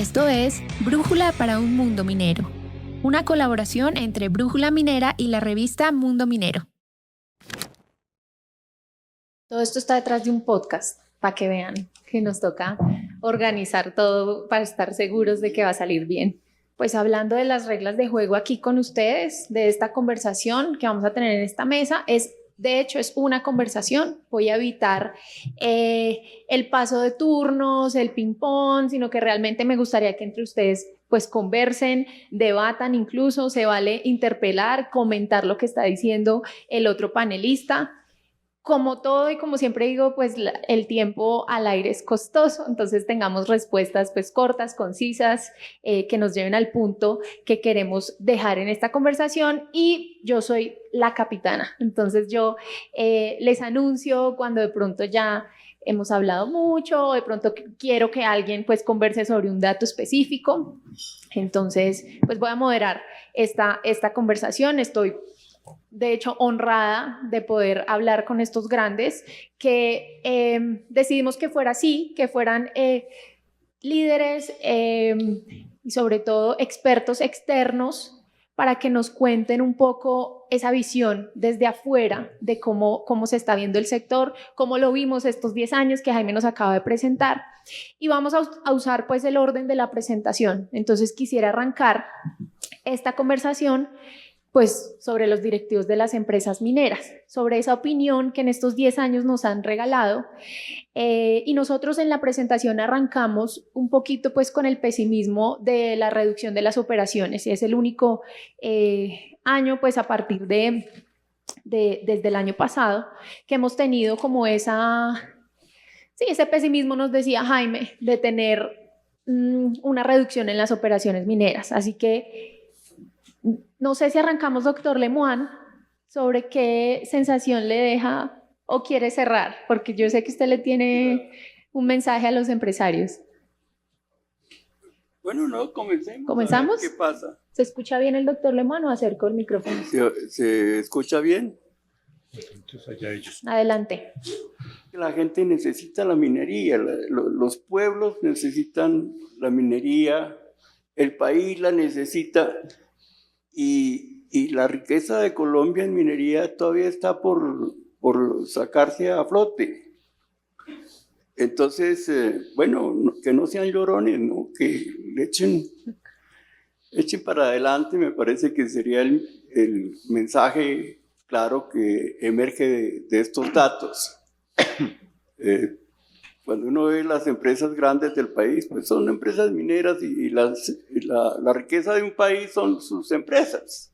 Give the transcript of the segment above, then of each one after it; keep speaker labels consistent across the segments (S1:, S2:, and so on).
S1: Esto es Brújula para un Mundo Minero, una colaboración entre Brújula Minera y la revista Mundo Minero. Todo esto está detrás de un podcast, para que vean que nos toca organizar todo para estar seguros de que va a salir bien. Pues hablando de las reglas de juego aquí con ustedes, de esta conversación que vamos a tener en esta mesa, de hecho es una conversación. Voy a evitar el paso de turnos, el ping-pong, sino que realmente me gustaría que entre ustedes pues conversen, debatan, incluso se vale interpelar, comentar lo que está diciendo el otro panelista. Como todo y como siempre digo, pues el tiempo al aire es costoso, entonces tengamos respuestas pues cortas, concisas, que nos lleven al punto que queremos dejar en esta conversación. Y yo soy la capitana, entonces yo les anuncio cuando de pronto ya hemos hablado mucho, o de pronto quiero que alguien pues converse sobre un dato específico. Entonces pues voy a moderar esta conversación. Estoy de hecho honrada de poder hablar con estos grandes que decidimos que fuera así, que fueran líderes y sobre todo expertos externos para que nos cuenten un poco esa visión desde afuera de cómo se está viendo el sector, cómo lo vimos estos 10 años que Jaime nos acaba de presentar. Y vamos a usar pues el orden de la presentación. Entonces quisiera arrancar esta conversación pues sobre los directivos de las empresas mineras, sobre esa opinión que en estos 10 años nos han regalado. Y nosotros en la presentación arrancamos un poquito pues con el pesimismo de la reducción de las operaciones. Y es el único año pues a partir desde el año pasado que hemos tenido como ese pesimismo, nos decía Jaime, de tener una reducción en las operaciones mineras. Así que no sé si arrancamos, doctor Lemoine, sobre qué sensación le deja o quiere cerrar, porque yo sé que usted le tiene un mensaje a los empresarios.
S2: Bueno, no, comencemos.
S1: ¿Comenzamos?
S2: ¿Qué pasa?
S1: ¿Se escucha bien el doctor Lemoine o acerco el micrófono?
S2: ¿Se escucha bien?
S3: Entonces allá ellos.
S1: Adelante.
S2: La gente necesita la minería, los pueblos necesitan la minería, el país la necesita. Y la riqueza de Colombia en minería todavía está por sacarse a flote. Entonces, bueno, que no sean llorones, ¿no? Que le echen para adelante. Me parece que sería el mensaje claro que emerge de estos datos. Cuando uno ve las empresas grandes del país, pues son empresas mineras y la riqueza de un país son sus empresas,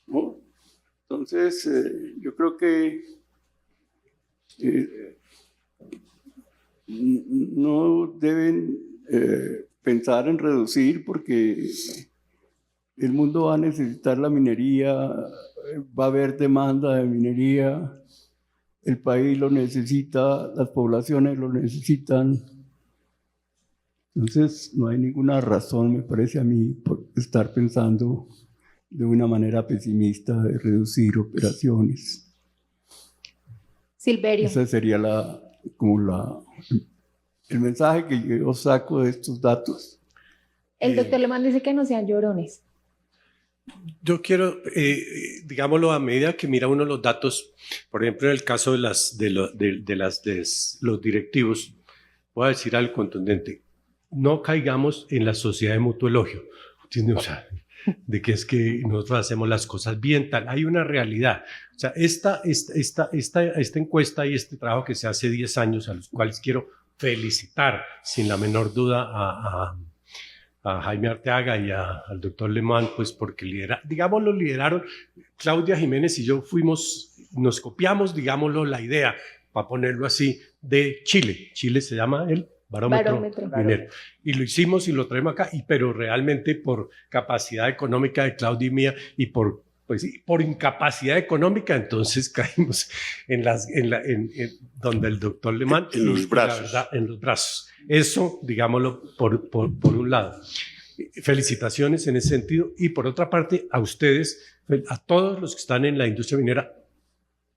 S2: ¿no? Entonces, yo creo que no deben pensar en reducir porque el mundo va a necesitar la minería, va a haber demanda de minería. El país lo necesita, las poblaciones lo necesitan. Entonces, no hay ninguna razón, me parece a mí, por estar pensando de una manera pesimista de reducir operaciones.
S1: Silverio.
S2: Ese sería el mensaje que yo saco de estos datos.
S1: El doctor Lemoine dice que no sean llorones.
S3: Yo quiero, digámoslo, a medida que mira uno los datos, por ejemplo, en el caso de los directivos, voy a decir algo contundente. No caigamos en la sociedad de mutuo elogio, o sea, de que es que nosotros hacemos las cosas bien, tal. Hay una realidad. O sea, esta encuesta y este trabajo que se hace 10 años, a los cuales quiero felicitar sin la menor duda a Jaime Arteaga y al doctor Lemoine, pues porque lideraron Claudia Jiménez y yo nos copiamos, digámoslo, la idea, para ponerlo así, de Chile. Chile se llama el Barómetro Minero. Y lo hicimos y lo traemos acá, pero realmente por capacidad económica de Claudia y mía y por incapacidad económica, entonces caímos donde el doctor Lemoine.
S2: En los brazos.
S3: La verdad, en los brazos. Eso, digámoslo, por un lado. Felicitaciones en ese sentido. Y por otra parte, a ustedes, a todos los que están en la industria minera,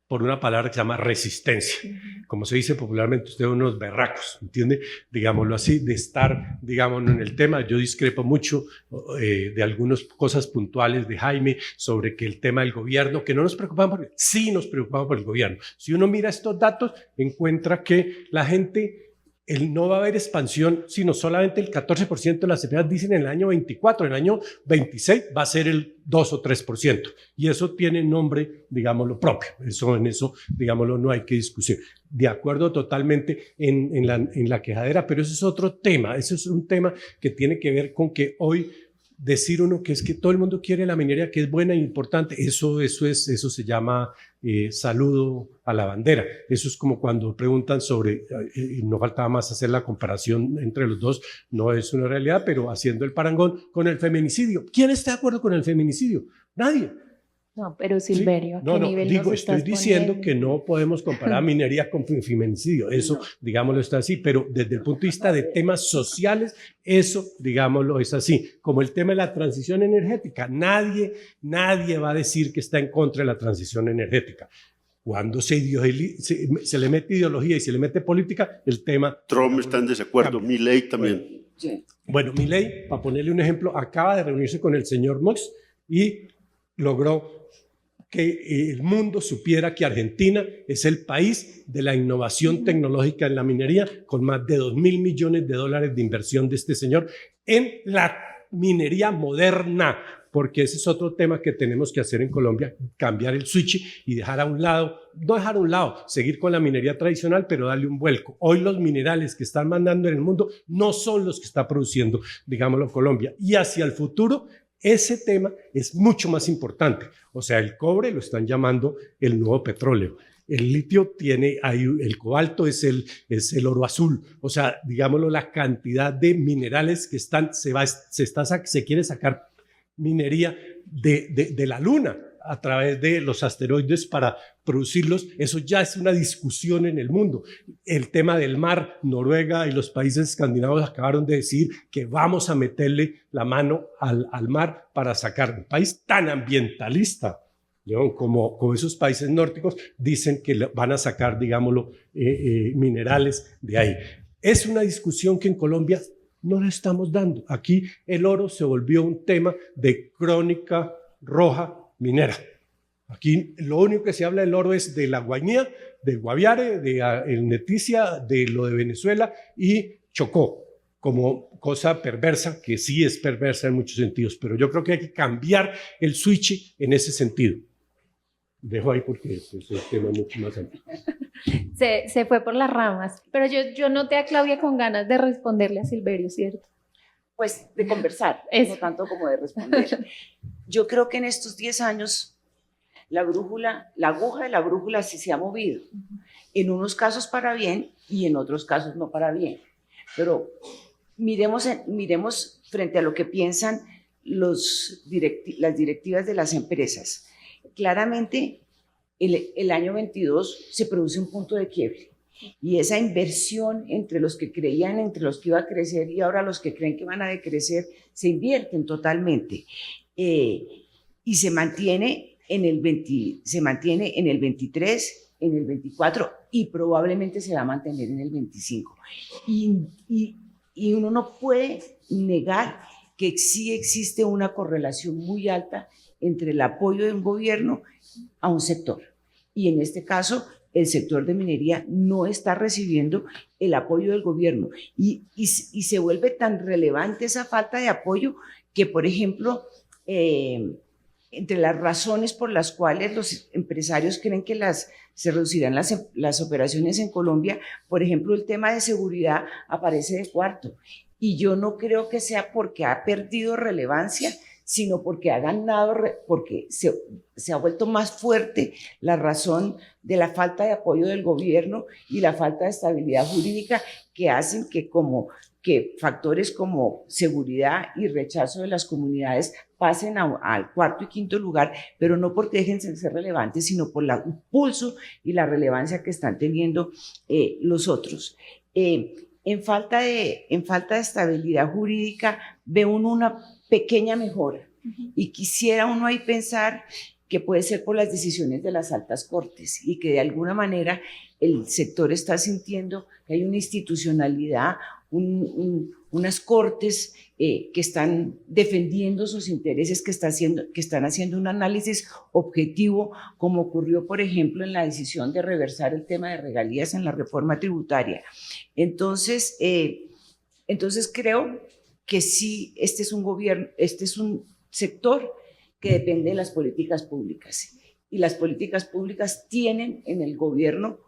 S3: por una palabra que se llama resistencia. como se dice popularmente, ustedes unos berracos, ¿entiende? Digámoslo así, de estar, digámoslo, en el tema. Yo discrepo mucho de algunas cosas puntuales de Jaime sobre que el tema del gobierno, que no nos preocupamos, porque sí nos preocupamos por el gobierno. Si uno mira estos datos, encuentra que la gente... no va a haber expansión, sino solamente el 14% de las empresas dicen en el año 24, en el año 26 va a ser el 2 o 3%. Y eso tiene nombre, digámoslo, propio. En eso, digámoslo, no hay que discutir. De acuerdo totalmente en la quejadera, pero eso es otro tema. Eso es un tema que tiene que ver con que hoy decir uno que es que todo el mundo quiere la minería, que es buena e importante, eso se llama saludo a la bandera. Eso es como cuando preguntan sobre, no faltaba más hacer la comparación entre los dos, no es una realidad, pero haciendo el parangón con el feminicidio. ¿Quién está de acuerdo con el feminicidio? Nadie.
S1: No, pero Silverio, ¿a qué nivel nos estás
S3: estoy diciendo
S1: poniendo?
S3: que no podemos comparar minería con feminicidio, eso, digámoslo, está así, pero desde el punto de vista de temas sociales, eso, digámoslo, es así. Como el tema de la transición energética, nadie va a decir que está en contra de la transición energética. Cuando se le mete ideología y se le mete política, el tema...
S4: Trump está en desacuerdo, Milei también.
S3: Bueno, sí. Bueno, Milei, para ponerle un ejemplo, acaba de reunirse con el señor Mox y logró que el mundo supiera que Argentina es el país de la innovación tecnológica en la minería, con más de $2.000 millones de inversión de este señor en la minería moderna, porque ese es otro tema que tenemos que hacer en Colombia, cambiar el switch y dejar a un lado, no dejar a un lado, seguir con la minería tradicional, pero darle un vuelco. Hoy los minerales que están mandando en el mundo no son los que está produciendo, digámoslo, Colombia. Y hacia el futuro, ese tema es mucho más importante. O sea, el cobre lo están llamando el nuevo petróleo. El litio tiene ahí, el cobalto es el oro azul. O sea, digámoslo, la cantidad de minerales que se quiere sacar minería de la luna a través de los asteroides para producirlos. Eso ya es una discusión en el mundo. El tema del mar, Noruega y los países escandinavos acabaron de decir que vamos a meterle la mano al mar para sacar un país tan ambientalista, ¿no? Como esos países nórdicos dicen que van a sacar, digámoslo, minerales de ahí. Es una discusión que en Colombia no le estamos dando. Aquí el oro se volvió un tema de crónica roja minera. Aquí lo único que se habla del oro es de la Guainía, del Guaviare, de el Leticia, de lo de Venezuela y Chocó, como cosa perversa, que sí es perversa en muchos sentidos, pero yo creo que hay que cambiar el switch en ese sentido. Dejo ahí porque es un tema mucho más amplio.
S1: Se fue por las ramas, pero yo noté a Claudia con ganas de responderle a Silverio, ¿cierto?
S5: Pues de conversar, no tanto como de responder. Yo creo que en estos 10 años la aguja de la brújula sí se ha movido, en unos casos para bien y en otros casos no para bien. Pero miremos frente a lo que piensan las directivas de las empresas. Claramente, el año 22 se produce un punto de quiebre. Y esa inversión entre los que creían, entre los que iba a crecer y ahora los que creen que van a decrecer, se invierten totalmente. Y se mantiene en el 23, en el 24 y probablemente se va a mantener en el 25. Y uno no puede negar que sí existe una correlación muy alta entre el apoyo de un gobierno a un sector. Y en este caso, el sector de minería no está recibiendo el apoyo del gobierno. Y se vuelve tan relevante esa falta de apoyo que, por ejemplo, entre las razones por las cuales los empresarios creen que se reducirán las operaciones en Colombia, por ejemplo, el tema de seguridad aparece de cuarto. Y yo no creo que sea porque ha perdido relevancia, sino porque ha ganado, porque se ha vuelto más fuerte la razón de la falta de apoyo del gobierno y la falta de estabilidad jurídica que hacen que factores como seguridad y rechazo de las comunidades pasen al cuarto y quinto lugar, pero no porque dejen de ser relevantes, sino por el impulso y la relevancia que están teniendo los otros. En falta de estabilidad jurídica, ve uno una pequeña mejora. Y quisiera uno ahí pensar que puede ser por las decisiones de las altas cortes y que de alguna manera el sector está sintiendo que hay una institucionalidad, unas cortes que están defendiendo sus intereses, que están haciendo un análisis objetivo, como ocurrió, por ejemplo, en la decisión de reversar el tema de regalías en la reforma tributaria. Entonces creo que sí, este es un sector que depende de las políticas públicas. Y las políticas públicas tienen en el gobierno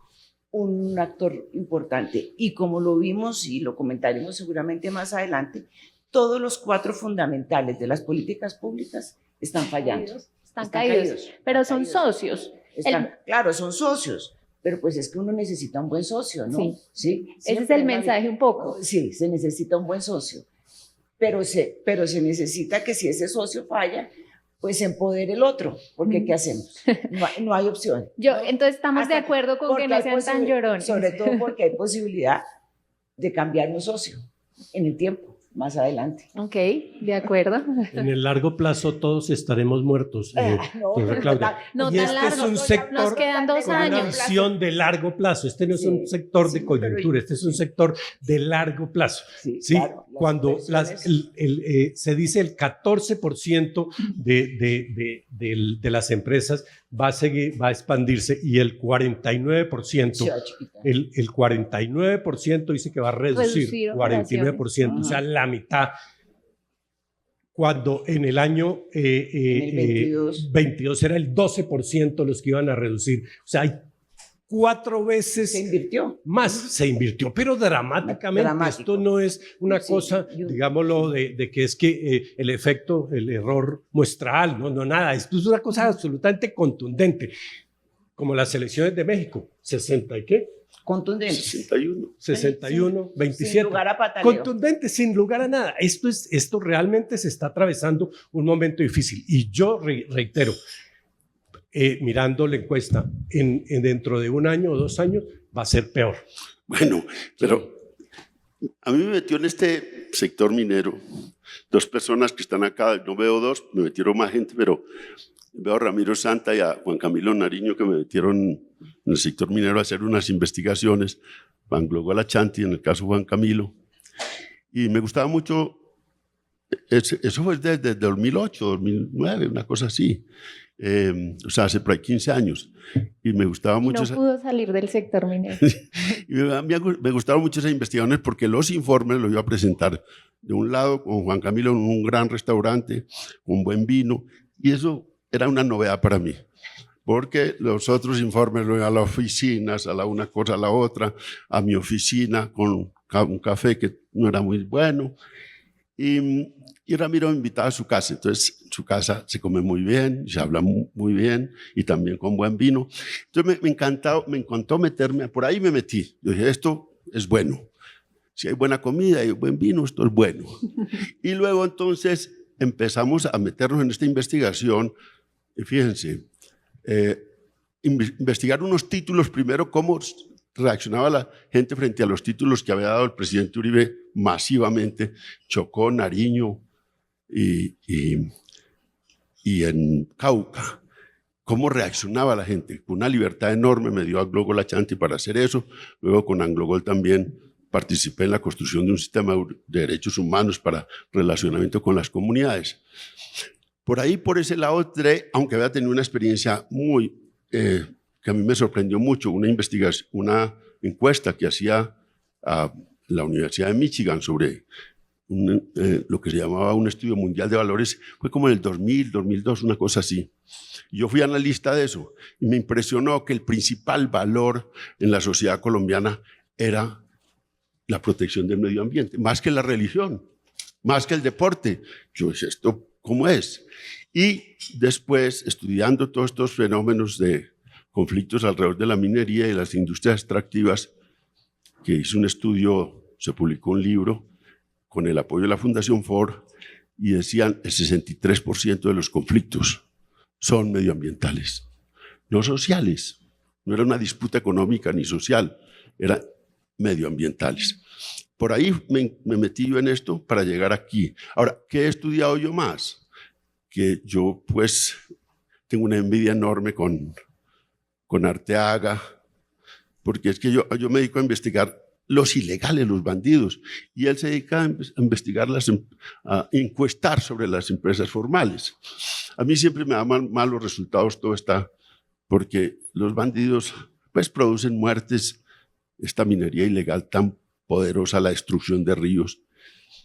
S5: un actor importante. Y como lo vimos y lo comentaremos seguramente más adelante, todos los 4 fundamentales de las políticas públicas están fallando.
S1: Están caídos. Pero son socios.
S5: Claro, son socios. Pero pues es que uno necesita un buen socio, ¿no?
S1: Sí. Ese es el mensaje un poco.
S5: Sí, se necesita un buen socio. Pero se necesita que si ese socio falla, pues empodere el otro, porque ¿qué hacemos? No hay opción.
S1: Entonces estamos de acuerdo con que no sean tan llorones.
S5: Sobre todo porque hay posibilidad de cambiar un socio en el tiempo, más adelante.
S1: Ok, de acuerdo.
S3: En el largo plazo todos estaremos muertos. Claudia.
S1: No
S3: y
S1: tan
S3: este
S1: largo,
S3: es un sector
S1: nos quedan 2
S3: con una
S1: años.
S3: visión de largo plazo. Este no es un sector de coyuntura, este es un sector de largo plazo. Sí,
S5: claro,
S3: cuando se dice el 14% de las empresas va a expandirse y el 49%, el 49% dice que va a reducir 49%, o sea, la mitad. Cuando en el año 22 era el 12% los que iban a reducir. O sea, hay 4 veces
S5: se invirtió.
S3: Más se invirtió, pero dramáticamente. Esto no es una cosa, digámoslo, de que es que el efecto, el error muestral, no, nada. Esto es una cosa absolutamente contundente, como las elecciones de México, 60 y qué.
S5: Contundente.
S3: 61, 27.
S5: Sin lugar a pataleo.
S3: Contundente, sin lugar a nada. Esto realmente se está atravesando un momento difícil. Y yo reitero, mirando la encuesta, dentro de 1 año o 2 años va a ser peor.
S4: Bueno, pero a mí me metió en este sector minero 2 personas que están acá, no veo 2, me metieron más gente, pero veo a Ramiro Santa y a Juan Camilo Nariño que me metieron en el sector minero a hacer unas investigaciones, Juan Glogola Chanti, en el caso Juan Camilo, y me gustaba mucho, eso fue desde 2008, 2009, una cosa así. O sea, hace por ahí 15 años. Y me gustaba mucho.
S1: No pudo salir del sector minero.
S4: Y me gustaron mucho esas investigaciones porque los informes los iba a presentar de un lado con Juan Camilo en un gran restaurante, con buen vino. Y eso era una novedad para mí. Porque los otros informes los iba a las oficinas, a la una cosa, a la otra, a mi oficina con un café que no era muy bueno. Y Ramiro me invitaba a su casa, entonces en su casa se come muy bien, se habla muy bien y también con buen vino. Entonces me encantó meterme, por ahí me metí. Yo dije, esto es bueno. Si hay buena comida y buen vino, esto es bueno. Y luego entonces empezamos a meternos en esta investigación. Y fíjense, investigar unos títulos primero, cómo reaccionaba la gente frente a los títulos que había dado el presidente Uribe masivamente, Chocó, Nariño y en Cauca. Cómo reaccionaba la gente. Con una libertad enorme me dio a Glogola Chanti para hacer eso. Luego con Anglogol también participé en la construcción de un sistema de derechos humanos para relacionamiento con las comunidades. Por ahí, por ese lado, aunque había tenido una experiencia muy que a mí me sorprendió mucho, una encuesta que hacía la Universidad de Michigan sobre lo que se llamaba un estudio mundial de valores, fue como en el 2000, 2002, una cosa así. Yo fui analista de eso y me impresionó que el principal valor en la sociedad colombiana era la protección del medio ambiente, más que la religión, más que el deporte. Yo dije, ¿esto cómo es? Y después, estudiando todos estos fenómenos de conflictos alrededor de la minería y las industrias extractivas, que hice un estudio, se publicó un libro con el apoyo de la Fundación Ford, y decían el 63% de los conflictos son medioambientales, no sociales. No era una disputa económica ni social, eran medioambientales. Por ahí me metí yo en esto para llegar aquí. Ahora, ¿qué he estudiado yo más? Que yo pues tengo una envidia enorme con Arteaga, porque es que yo me dedico a investigar los ilegales, los bandidos, y él se dedica a investigar, a encuestar sobre las empresas formales. A mí siempre me dan malos resultados todo está, porque los bandidos pues producen muertes, esta minería ilegal tan poderosa, la destrucción de ríos,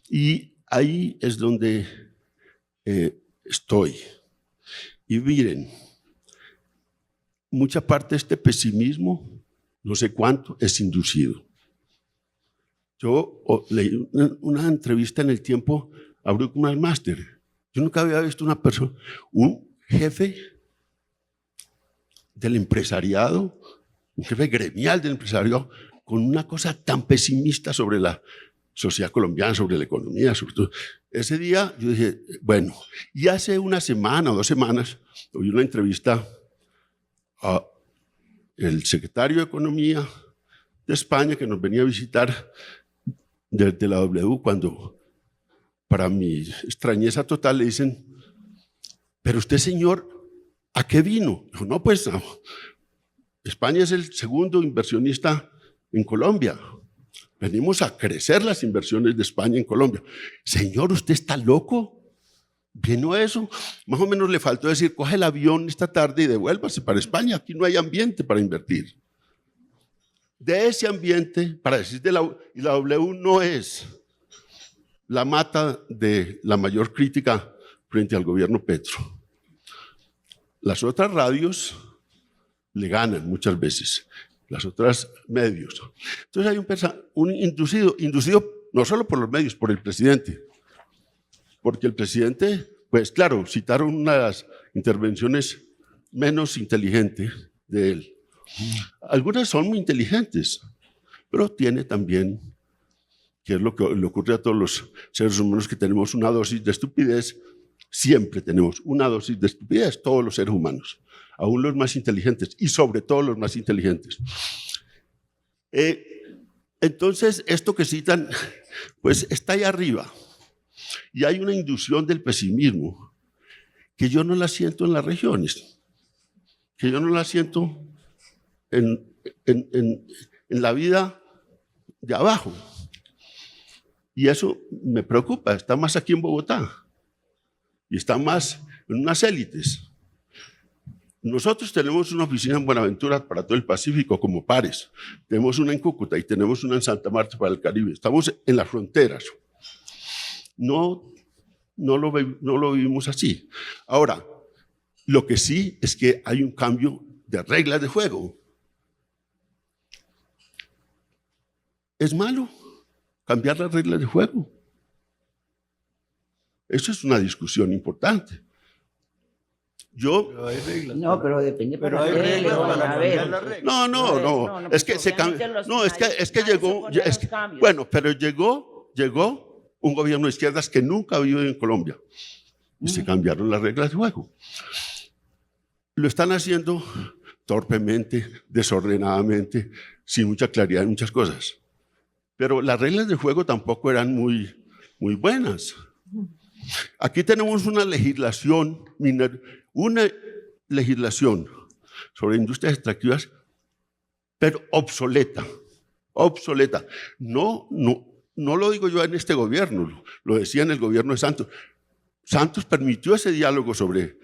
S4: y ahí es donde estoy. Y miren, mucha parte de este pesimismo, no sé cuánto, es inducido. Yo leí una entrevista en El Tiempo a Bruckner Master. Yo nunca había visto una persona, un jefe del empresariado, un jefe gremial del empresariado, con una cosa tan pesimista sobre la sociedad colombiana, sobre la economía, sobre todo. Ese día yo dije, bueno, y hace una semana o 2 semanas oí una entrevista a el secretario de Economía de España que nos venía a visitar desde la W, cuando para mi extrañeza total le dicen, pero usted, señor, ¿a qué vino? Dijo, no, pues no. España es el segundo inversionista en Colombia. Venimos a crecer las inversiones de España en Colombia. Señor, ¿usted está loco? ¿Vino eso? Más o menos le faltó decir, coge el avión esta tarde y devuélvase para España. Aquí no hay ambiente para invertir. De ese ambiente, para decir y la W no es la mata de la mayor crítica frente al gobierno Petro. Las otras radios le ganan muchas veces, las otras medios. Entonces hay un inducido no solo por los medios, por el presidente. Porque el presidente, pues claro, citaron una de las intervenciones menos inteligentes de él. Algunas son muy inteligentes, pero tiene también, que es lo que le ocurre a todos los seres humanos, que tenemos una dosis de estupidez. Siempre tenemos una dosis de estupidez, todos los seres humanos, aún los más inteligentes, y sobre todo los más inteligentes. Entonces, esto que citan, pues está ahí arriba. Y hay una inducción del pesimismo que yo no la siento en las regiones, que yo no la siento en la vida de abajo. Y eso me preocupa, está más aquí en Bogotá y está más en unas élites. Nosotros tenemos una oficina en Buenaventura para todo el Pacífico como pares, tenemos una en Cúcuta y tenemos una en Santa Marta para el Caribe, estamos en las fronteras. No lo vivimos así. Ahora, lo que sí es que hay un cambio de reglas de juego. ¿Es malo cambiar las reglas de juego? Eso es una discusión importante.
S2: Pero hay reglas.
S5: No, pero depende.
S2: Pero hay reglas para cambiar las reglas.
S4: No. Es que se cambió. No, es que llegó. Bueno, pero llegó un gobierno de izquierdas que nunca ha vivido en Colombia y se cambiaron las reglas de juego. Lo están haciendo torpemente, desordenadamente, sin mucha claridad en muchas cosas. Pero las reglas de juego tampoco eran muy buenas. Aquí tenemos una legislación sobre industrias extractivas, pero obsoleta. No lo digo yo en este gobierno, lo decía en el gobierno de Santos. Santos permitió ese diálogo sobre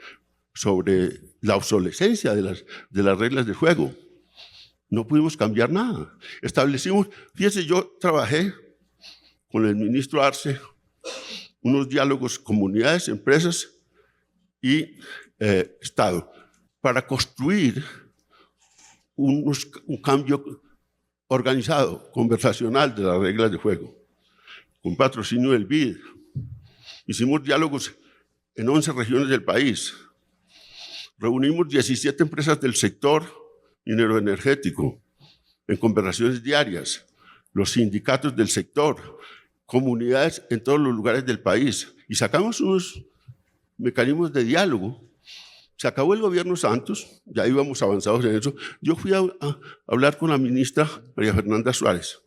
S4: la obsolescencia de las reglas de juego. No pudimos cambiar nada. Establecimos, fíjese, yo trabajé con el ministro Arce unos diálogos comunidades, empresas y Estado para construir un cambio organizado, conversacional de las reglas de juego, con patrocinio del BID. Hicimos diálogos en 11 regiones del país. Reunimos 17 empresas del sector minero energético en conversaciones diarias, los sindicatos del sector, comunidades en todos los lugares del país, y sacamos unos mecanismos de diálogo. Se acabó el gobierno Santos, ya íbamos avanzados en eso. Yo fui a hablar con la ministra María Fernanda Suárez.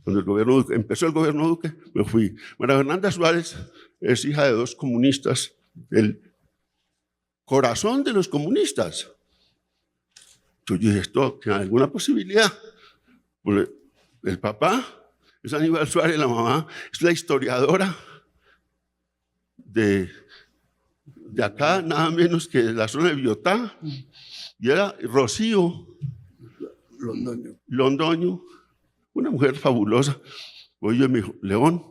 S4: Cuando empezó el gobierno Duque, me fui. María Fernanda Suárez es hija de 2 comunistas del corazón de los comunistas. Entonces yo dije, ¿esto tiene alguna posibilidad? Pues el papá es Aníbal Suárez, la mamá es la historiadora de acá, nada menos que de la zona de Biotá, y era Rocío Londoño, una mujer fabulosa. Oye, me dijo, León,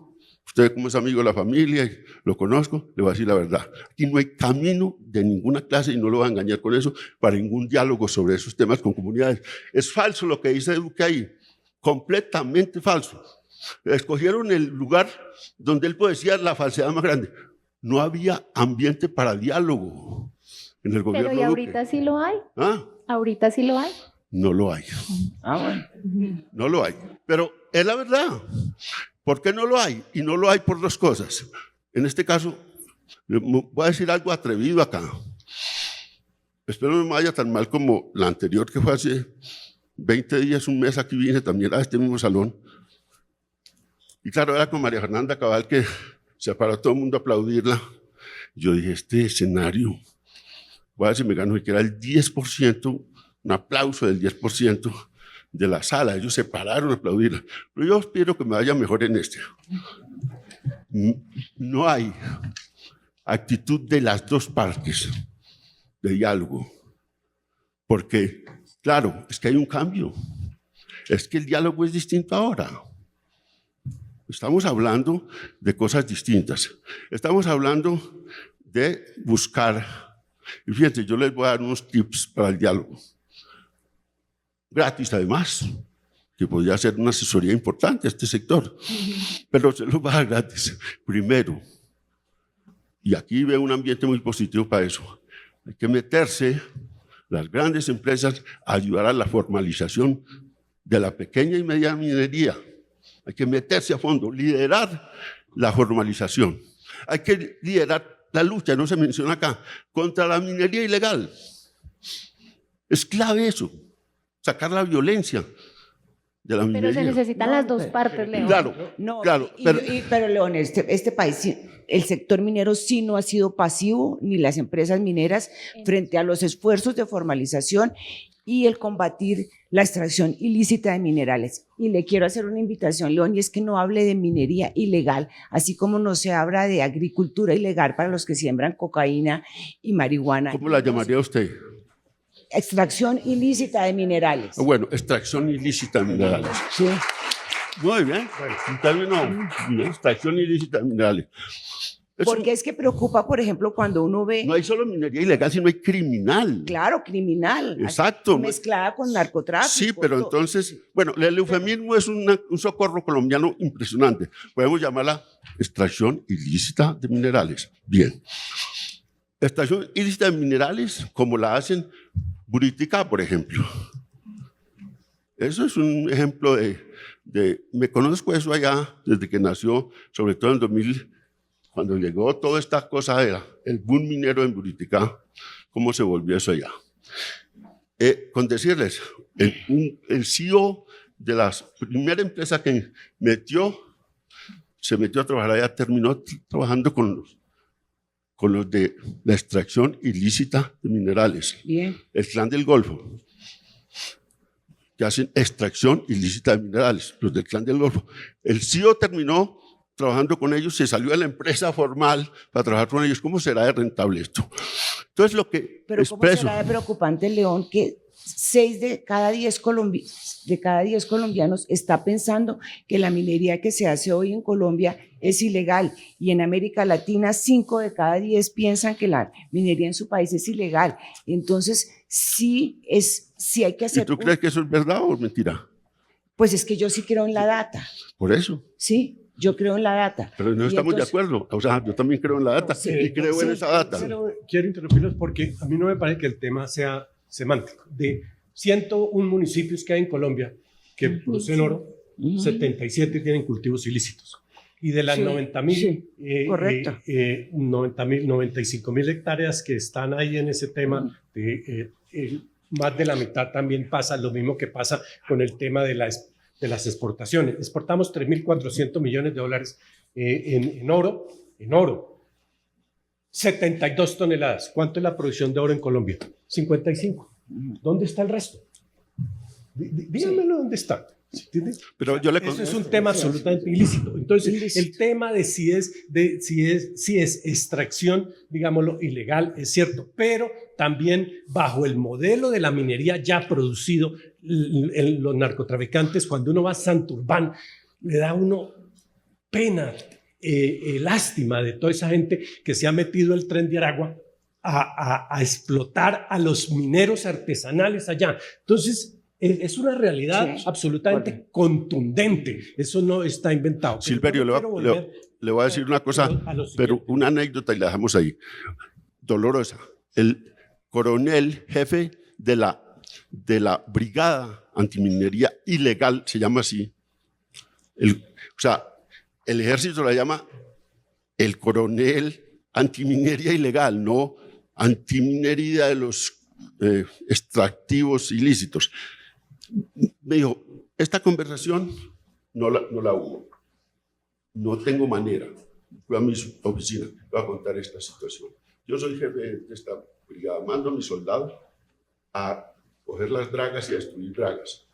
S4: usted como es amigo de la familia, y lo conozco, le voy a decir la verdad. Aquí no hay camino de ninguna clase, y no lo voy a engañar con eso, para ningún diálogo sobre esos temas con comunidades. Es falso lo que dice Duque ahí, completamente falso. Escogieron el lugar donde él decía la falsedad más grande. No había ambiente para diálogo en el gobierno.
S1: Pero ¿y ahorita
S4: Duque.
S1: sí lo hay?
S4: ¿Ah?
S1: ¿Ahorita sí lo hay?
S4: No lo hay.
S5: Bueno.
S4: No lo hay. Pero es la verdad. ¿Por qué no lo hay? Y no lo hay por dos cosas. En este caso, voy a decir algo atrevido acá. Espero no me vaya tan mal como la anterior, que fue hace 20 días, un mes, aquí vine también a este mismo salón. Y claro, era con María Fernanda Cabal, que se paró todo el mundo a aplaudirla. Yo dije, este escenario, voy a ver si me gano siquiera el 10%, un aplauso del 10% de la sala. Ellos se pararon a aplaudirla. Pero yo espero que me vaya mejor en este. No hay actitud de las dos partes de diálogo. Porque, claro, es que hay un cambio. Es que el diálogo es distinto ahora. Estamos hablando de cosas distintas. Estamos hablando de buscar. Y fíjense, yo les voy a dar unos tips para el diálogo. Gratis, además, que podría ser una asesoría importante a este sector. Pero se los va a dar gratis. Primero, y aquí veo un ambiente muy positivo para eso, hay que meterse, las grandes empresas, a ayudar a la formalización de la pequeña y mediana minería. Hay que meterse a fondo, liderar la formalización. Hay que liderar la lucha, no se menciona acá, contra la minería ilegal. Es clave eso, sacar la violencia de la minería.
S1: Pero se necesitan las dos partes, León.
S4: Claro,
S5: No,
S4: claro.
S5: Pero León, este país, el sector minero sí no ha sido pasivo, ni las empresas mineras, frente a los esfuerzos de formalización y el combatir la extracción ilícita de minerales. Y le quiero hacer una invitación, León, y es que no hable de minería ilegal, así como no se habla de agricultura ilegal para los que siembran cocaína y marihuana.
S4: ¿Cómo la llamaría usted?
S5: Extracción ilícita de minerales.
S4: Bueno, extracción ilícita de minerales.
S5: Sí.
S4: Muy bien, un término, extracción ilícita de minerales.
S5: Porque es que preocupa, por ejemplo, cuando uno ve...
S4: No hay solo minería ilegal, sino hay criminal.
S5: Claro, criminal.
S4: Exacto.
S5: Mezclada con narcotráfico.
S4: Sí, pero entonces, bueno, el eufemismo es un socorro colombiano impresionante. Podemos llamarla extracción ilícita de minerales. Bien. Extracción ilícita de minerales, como la hacen Buriticá, por ejemplo. Eso es un ejemplo me conozco eso allá desde que nació, sobre todo en 2000, cuando llegó toda esta cosa del boom minero en Buriticá, cómo se volvió eso allá. Con decirles, el CEO de la primera empresa que se metió a trabajar allá, terminó trabajando con los de la extracción ilícita de minerales.
S5: Bien.
S4: El Clan del Golfo, que hacen extracción ilícita de minerales, los del Clan del Golfo. El CEO terminó trabajando con ellos, se salió de la empresa formal para trabajar con ellos. ¿Cómo será de rentable esto? Entonces, lo que
S5: Pero
S4: expreso...
S5: ¿cómo será de preocupante, León, que 6 de cada 10 colombianos está pensando que la minería que se hace hoy en Colombia es ilegal? Y en América Latina 5 de cada 10 piensan que la minería en su país es ilegal. Entonces, sí hay que hacer...
S4: ¿Y tú crees que eso es verdad o mentira?
S5: Pues es que yo sí creo en la data.
S4: Por eso.
S5: Sí, yo creo en la data.
S4: Pero no estamos de acuerdo. O sea, yo también creo en la data y creo en esa data.
S3: Pero quiero interrumpirlos porque a mí no me parece que el tema sea semántico. De 101 municipios que hay en Colombia que producen oro, 77 tienen cultivos ilícitos. Y de las 95.000 hectáreas que están ahí en ese tema, más de la mitad también pasa lo mismo que pasa con el tema de las exportaciones. Exportamos $3.400 millones en oro. 72 toneladas. ¿Cuánto es la producción de oro en Colombia? 55. ¿Dónde está el resto? Dígamelo dónde está.
S4: Pero
S3: Eso es un tema absolutamente ilícito. Entonces, el tema de si es extracción, digámoslo, ilegal, es cierto, pero también bajo el modelo de la minería ya producido, los narcotraficantes, cuando uno va a Santurbán, le da uno pena, lástima de toda esa gente que se ha metido el Tren de Aragua a explotar a los mineros artesanales allá. Entonces, es una realidad absolutamente contundente. Eso no está inventado.
S4: Silverio, le voy a decir una cosa, pero una anécdota y la dejamos ahí. Dolorosa. El coronel jefe de la Brigada Antiminería Ilegal, se llama así. O sea, el ejército la llama el coronel antiminería ilegal, no antiminería de los extractivos ilícitos. Me dijo, esta conversación no la hubo. No tengo manera. Fui a mi oficina, voy a contar esta situación. Yo soy jefe de esta brigada, mando a mis soldados a coger las dragas y a destruir dragas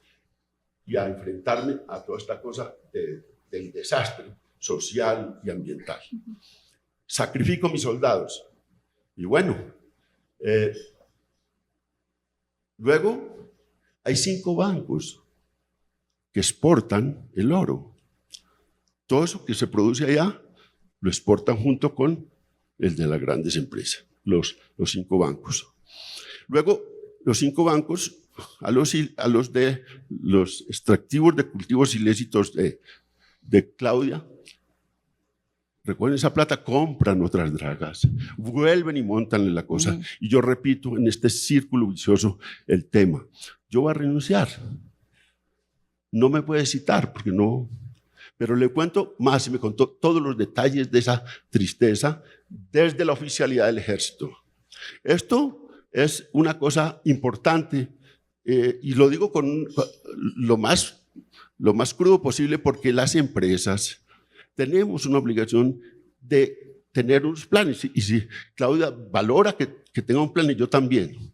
S4: y a enfrentarme a toda esta cosa del desastre social y ambiental. Sacrifico a mis soldados. Y bueno, luego hay 5 bancos que exportan el oro. Todo eso que se produce allá lo exportan junto con el de las grandes empresas, los 5 bancos. Luego, los 5 bancos, a los extractivos de cultivos ilícitos de Claudia, recuerden esa plata, compran otras dragas, vuelven y montan la cosa. Y yo repito en este círculo vicioso el tema. Yo voy a renunciar. No me puede citar porque no. Pero le cuento más y me contó todos los detalles de esa tristeza desde la oficialidad del ejército. Esto es una cosa importante y lo digo con lo más crudo posible porque las empresas tenemos una obligación de tener unos planes. Y si Claudia valora que tenga un plan, y yo también.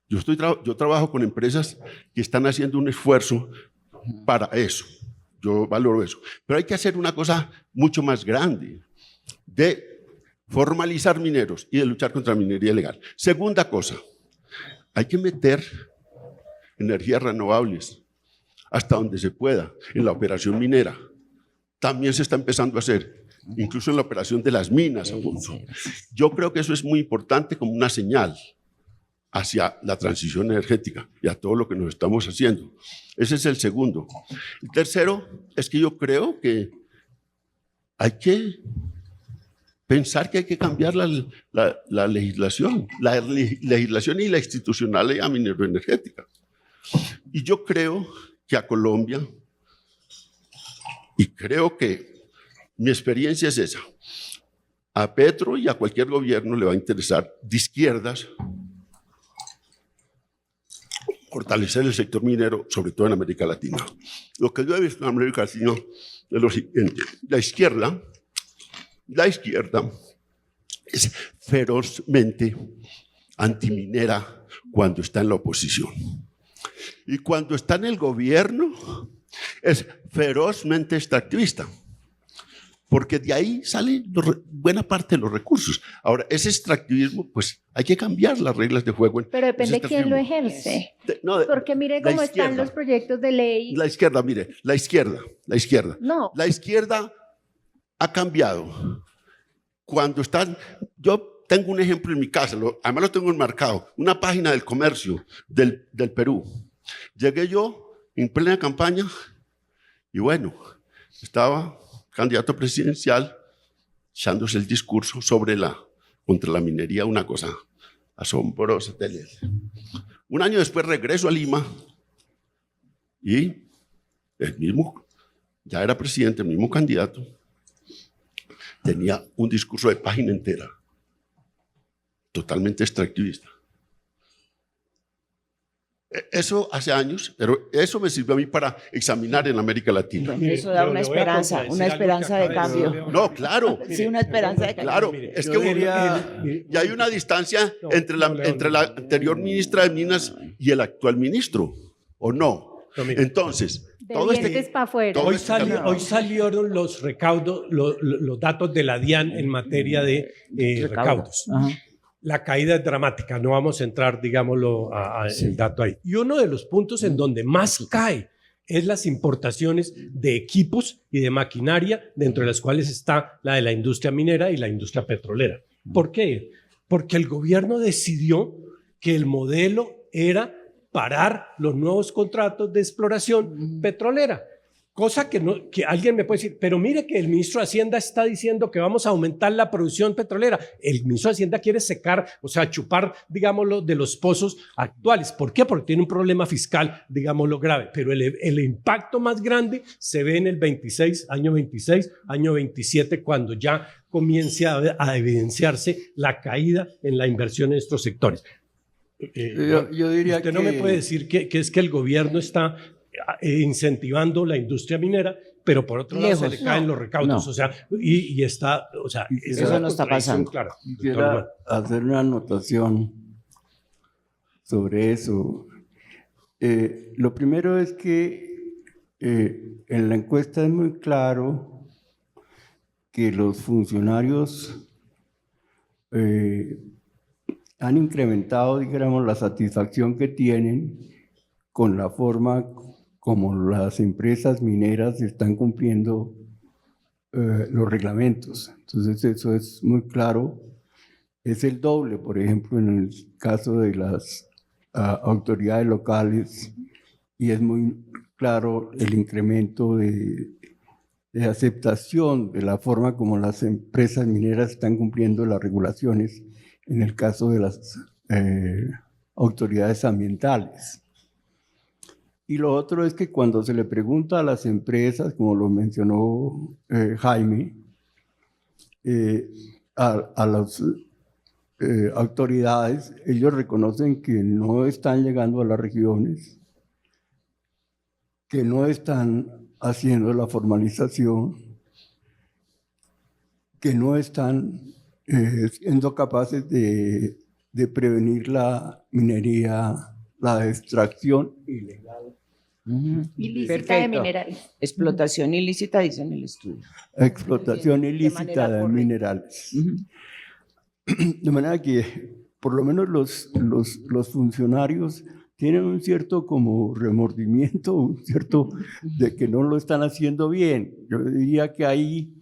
S4: Yo trabajo con empresas que están haciendo un esfuerzo para eso. Yo valoro eso. Pero hay que hacer una cosa mucho más grande, de formalizar mineros y de luchar contra la minería ilegal. Segunda cosa, hay que meter energías renovables hasta donde se pueda en la operación minera. También se está empezando a hacer, incluso en la operación de las minas, Alfonso. Yo creo que eso es muy importante como una señal hacia la transición energética y a todo lo que nos estamos haciendo. Ese es el segundo. El tercero es que yo creo que hay que pensar que hay que cambiar la legislación y la institucionalidad mineroenergética. Y yo creo que a Colombia, y creo que mi experiencia es esa, a Petro y a cualquier gobierno le va a interesar de izquierdas fortalecer el sector minero, sobre todo en América Latina. Lo que yo he visto en América Latina es lo siguiente. La izquierda es ferozmente antiminera cuando está en la oposición. Y cuando está en el gobierno es ferozmente extractivista, porque de ahí sale buena parte de los recursos. Ahora, ese extractivismo, pues hay que cambiar las reglas de juego.
S1: Pero depende de quién lo ejerce. Porque mire cómo están los proyectos de ley.
S4: La izquierda, mire, la izquierda. No. La izquierda ha cambiado. Cuando están, yo tengo un ejemplo en mi casa, además lo tengo enmarcado, una página del comercio del Perú. Llegué yo en plena campaña y bueno, estaba candidato presidencial echándose el discurso contra la minería, una cosa asombrosa. Un año después regreso a Lima y el mismo, ya era presidente, el mismo candidato, tenía un discurso de página entera, totalmente extractivista. Eso hace años, pero eso me sirvió a mí para examinar en América Latina.
S5: Bueno, eso da una esperanza de cambio.
S4: No, claro.
S5: Sí, una esperanza de cambio.
S4: Claro, es que ya hay una distancia entre la anterior ministra de Minas y el actual ministro, ¿o no? Entonces,
S1: de dientes para afuera.
S3: Hoy salieron los recaudos, los datos de la DIAN en materia de recaudos.
S5: Ajá.
S3: La caída es dramática, no vamos a entrar, digámoslo, el dato ahí. Y uno de los puntos en donde más cae es las importaciones de equipos y de maquinaria, dentro de las cuales está la de la industria minera y la industria petrolera. ¿Por qué? Porque el gobierno decidió que el modelo era parar los nuevos contratos de exploración petrolera. Cosa que alguien me puede decir, pero mire que el ministro de Hacienda está diciendo que vamos a aumentar la producción petrolera. El ministro de Hacienda quiere secar, o sea, chupar, digámoslo, de los pozos actuales. ¿Por qué? Porque tiene un problema fiscal, digámoslo, grave. Pero el impacto más grande se ve en el año 26, año 27, cuando ya comience a evidenciarse la caída en la inversión en estos sectores.
S2: Yo diría
S3: usted
S2: que...
S3: no me puede decir que es que el gobierno está incentivando la industria minera, pero por otro lado se le caen los recaudos, o sea, y está, o sea,
S5: eso no está pasando.
S3: Claro.
S2: Quisiera hacer una anotación sobre eso. Lo primero es que en la encuesta es muy claro que los funcionarios han incrementado, digamos, la satisfacción que tienen con la forma como las empresas mineras están cumpliendo los reglamentos. Entonces eso es muy claro. Es el doble, por ejemplo, en el caso de las autoridades locales, y es muy claro el incremento de aceptación de la forma como las empresas mineras están cumpliendo las regulaciones en el caso de las autoridades ambientales. Y lo otro es que cuando se le pregunta a las empresas, como lo mencionó Jaime, a las autoridades, ellos reconocen que no están llegando a las regiones, que no están haciendo la formalización, que no están siendo capaces de prevenir la minería, la extracción ilegal.
S1: Ilícita de minerales.
S5: Explotación ilícita, dice en el estudio.
S2: Explotación ilícita de minerales. De manera que, por lo menos los funcionarios tienen un cierto como remordimiento, un cierto de que no lo están haciendo bien. Yo diría que ahí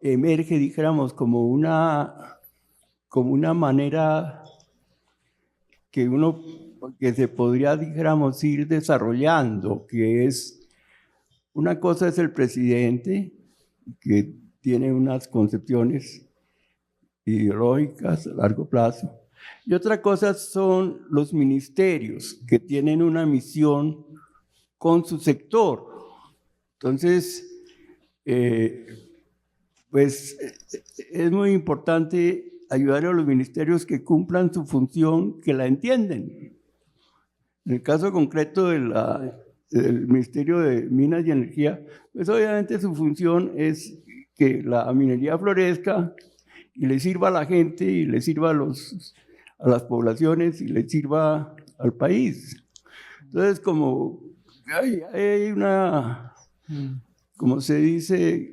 S2: emerge, dijéramos, como una manera que se podría, dijéramos, ir desarrollando, que es, una cosa es el presidente, que tiene unas concepciones ideológicas a largo plazo, y otra cosa son los ministerios, que tienen una misión con su sector. Entonces, pues es muy importante ayudar a los ministerios que cumplan su función, que la entienden. En el caso concreto del Ministerio de Minas y Energía, pues obviamente su función es que la minería florezca y le sirva a la gente, y le sirva a las poblaciones, y le sirva al país. Entonces, como hay una, como se dice,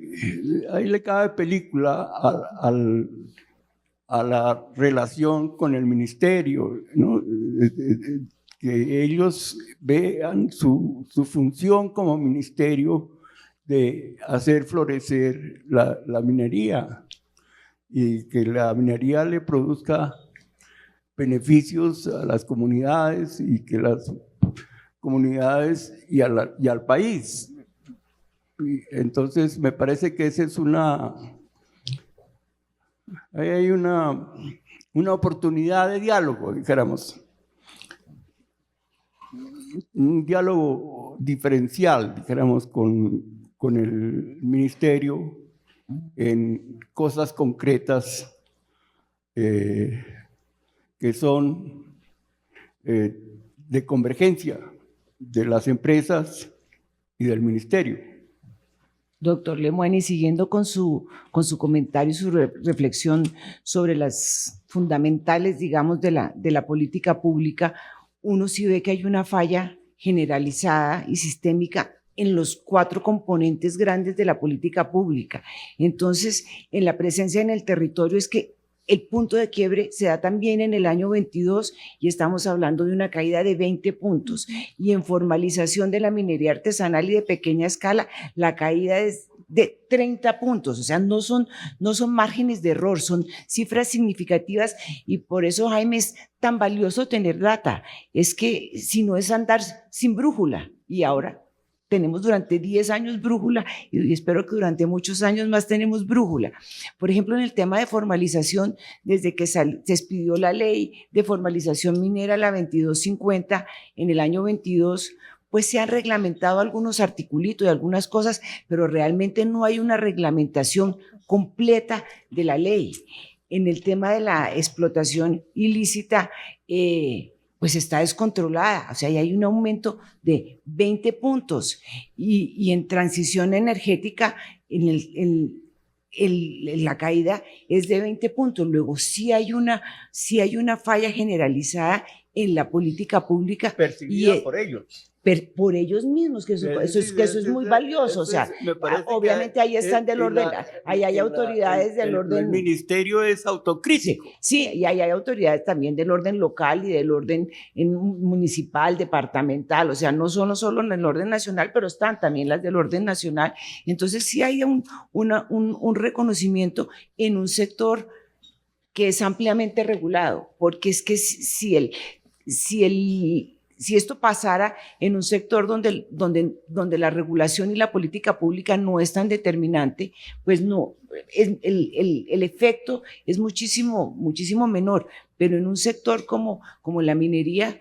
S2: ahí le cabe película a la relación con el ministerio, ¿no? Que ellos vean su función como ministerio de hacer florecer la minería, y que la minería le produzca beneficios a las comunidades, y que las comunidades y al país. Entonces me parece que esa es hay una oportunidad de diálogo, dijéramos. Un diálogo diferencial, dijéramos, con el ministerio en cosas concretas que son de convergencia de las empresas y del ministerio.
S5: Doctor Lemoine, y siguiendo con su comentario y su reflexión sobre las fundamentales, digamos, de la política pública, uno sí ve que hay una falla generalizada y sistémica en los 4 componentes grandes de la política pública. Entonces, en la presencia en el territorio es que el punto de quiebre se da también en el año 22 y estamos hablando de una caída de 20 puntos. Y en formalización de la minería artesanal y de pequeña escala, la caída es de 30 puntos. O sea, no son márgenes de error, son cifras significativas y por eso, Jaime, es tan valioso tener data. Es que si no es andar sin brújula y ahora tenemos durante 10 años brújula y espero que durante muchos años más tenemos brújula. Por ejemplo, en el tema de formalización, desde que se expidió la ley de formalización minera, la 2250, en el año 22, pues se han reglamentado algunos articulitos y algunas cosas, pero realmente no hay una reglamentación completa de la ley. En el tema de la explotación ilícita, pues está descontrolada, o sea, hay un aumento de 20 puntos y en transición energética, la caída es de 20 puntos. Luego sí hay una falla generalizada en la política pública.
S2: Percibida por ellos.
S5: Por ellos mismos, que eso es muy valioso. O sea, obviamente ahí están del orden, ahí hay autoridades del orden.
S2: El ministerio es autocrítico.
S5: Sí, y ahí hay autoridades también del orden local y del orden municipal, departamental. O sea, no son solo en el orden nacional, pero están también las del orden nacional. Entonces, sí hay un reconocimiento en un sector que es ampliamente regulado, porque es que si esto pasara en un sector donde la regulación y la política pública no es tan determinante, pues no, el efecto es muchísimo menor, pero en un sector como la minería,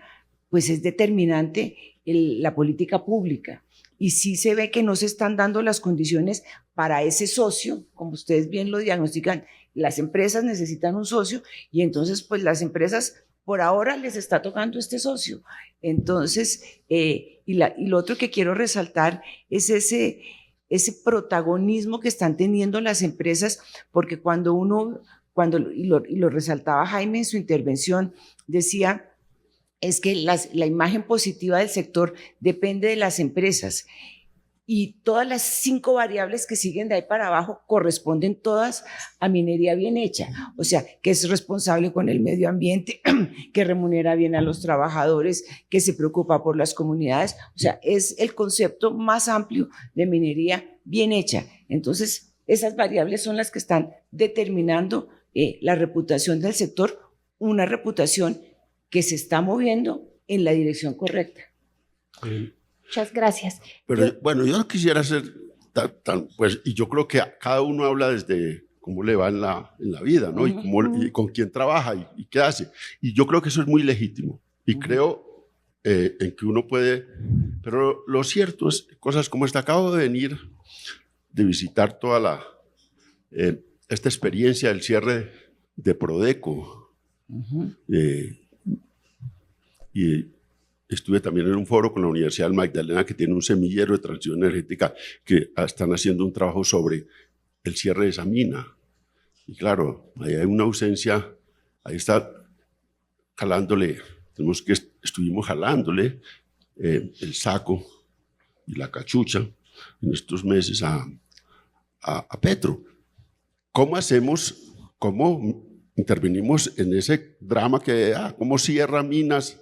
S5: pues es determinante la política pública. Y sí se ve que no se están dando las condiciones para ese socio, como ustedes bien lo diagnostican, las empresas necesitan un socio y entonces pues las empresas por ahora les está tocando este socio. Entonces, y lo otro que quiero resaltar es ese protagonismo que están teniendo las empresas, porque y lo resaltaba Jaime en su intervención, decía, es que la imagen positiva del sector depende de las empresas. Y todas las 5 variables que siguen de ahí para abajo corresponden todas a minería bien hecha. O sea, que es responsable con el medio ambiente, que remunera bien a los trabajadores, que se preocupa por las comunidades. O sea, es el concepto más amplio de minería bien hecha. Entonces, esas variables son las que están determinando la reputación del sector, una reputación que se está moviendo en la dirección correcta.
S1: Muchas gracias.
S4: Pero bueno, yo no quisiera ser pues, y yo creo que cada uno habla desde cómo le va en la vida, ¿no? Y con quién trabaja y qué hace. Y yo creo que eso es muy legítimo. Y creo en que uno puede, pero lo cierto es, cosas como esta, acabo de venir de visitar toda esta experiencia del cierre de Prodeco. Y estuve también en un foro con la Universidad del Magdalena, que tiene un semillero de transición energética, que están haciendo un trabajo sobre el cierre de esa mina. Y claro, ahí hay una ausencia, ahí está jalándole, estuvimos jalándole el saco y la cachucha en estos meses a Petro. ¿Cómo hacemos, cómo intervenimos en ese drama que cómo cierra minas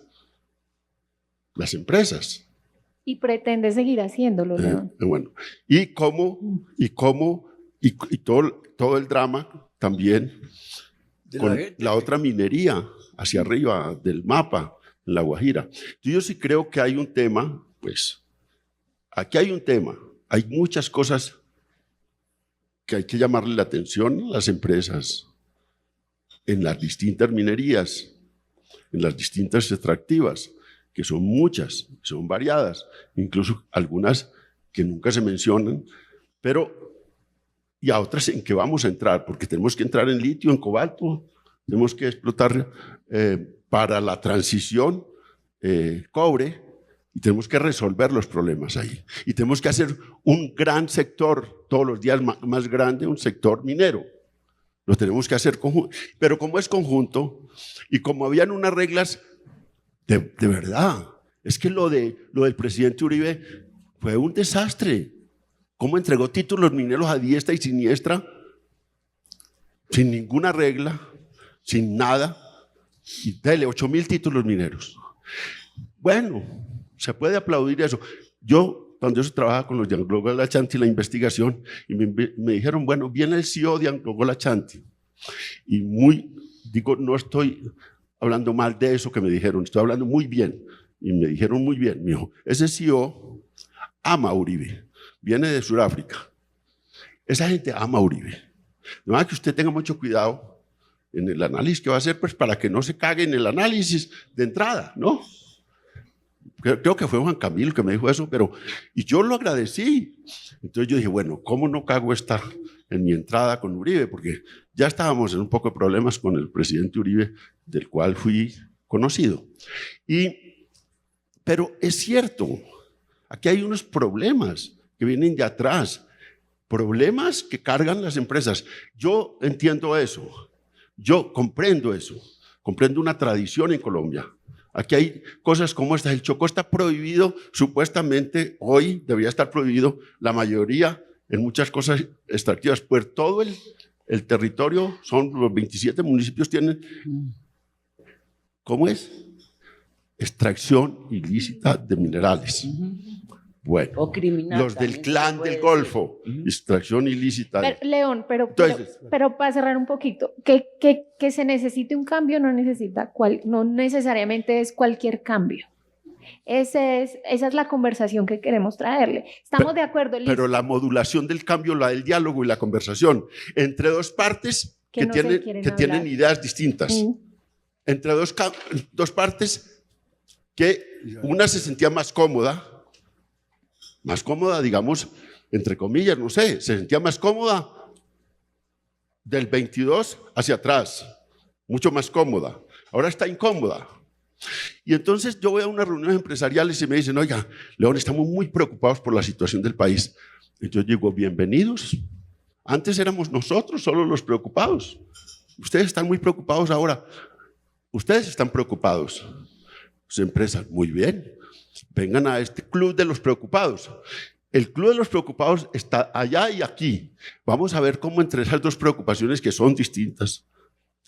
S4: las empresas?
S1: Y pretende seguir haciéndolo, León.
S4: Bueno, y todo el drama también con la otra minería hacia arriba del mapa, en La Guajira. Yo sí creo que hay un tema, pues, aquí hay un tema, hay muchas cosas que hay que llamarle la atención a las empresas en las distintas minerías, en las distintas extractivas, que son muchas, son variadas, incluso algunas que nunca se mencionan, y a otras en que vamos a entrar, porque tenemos que entrar en litio, en cobalto, tenemos que explotar para la transición cobre, y tenemos que resolver los problemas ahí. Y tenemos que hacer un gran sector, todos los días más grande, un sector minero. Lo tenemos que hacer conjunto. Pero como es conjunto, y como habían unas reglas de verdad, es que lo del presidente Uribe fue un desastre. Cómo entregó títulos mineros a diestra y siniestra, sin ninguna regla, sin nada, y dele 8.000 títulos mineros. Bueno, se puede aplaudir eso. Yo, cuando eso trabajaba con los de Angola Chanti, la investigación, y me dijeron, bueno, viene el CEO de Angola Chanti, y digo, no estoy hablando mal de eso que me dijeron, estoy hablando muy bien, y me dijeron muy bien, me dijo, ese CEO ama a Uribe, viene de Sudáfrica, esa gente ama a Uribe, no más que usted tenga mucho cuidado en el análisis que va a hacer, pues para que no se cague en el análisis de entrada, ¿no? Creo que fue Juan Camilo que me dijo eso, y yo lo agradecí. Entonces yo dije, bueno, ¿cómo no cago en mi entrada con Uribe? Porque ya estábamos en un poco de problemas con el presidente Uribe, del cual fui conocido. Pero es cierto, aquí hay unos problemas que vienen de atrás, problemas que cargan las empresas. Yo entiendo eso, yo comprendo eso, comprendo una tradición en Colombia. Aquí hay cosas como estas. El Chocó está prohibido, supuestamente hoy debería estar prohibido la mayoría en muchas cosas extractivas. Pues todo el territorio, son los 27 municipios tienen, ¿cómo es? Extracción ilícita de minerales. Bueno,
S5: o criminal,
S4: los del clan del Golfo, extracción ilícita.
S1: León, pero para cerrar un poquito, que se necesite un cambio no necesariamente es cualquier cambio. Esa es la conversación que queremos traerle. Estamos de acuerdo.
S4: Pero la modulación del cambio, la del diálogo y la conversación entre dos partes que tienen ideas distintas. Entre dos partes que una se sentía más cómoda, digamos, entre comillas, no sé, se sentía más cómoda del 22 hacia atrás, mucho más cómoda. Ahora está incómoda. Y entonces yo voy a unas reuniones empresariales y me dicen, oiga, León, estamos muy preocupados por la situación del país. Y yo digo, bienvenidos. Antes éramos nosotros solo los preocupados. Ustedes están muy preocupados ahora. Ustedes están preocupados. Las empresas, muy bien. Vengan a este club de los preocupados. El club de los preocupados está allá y aquí. Vamos a ver cómo entre esas dos preocupaciones que son distintas.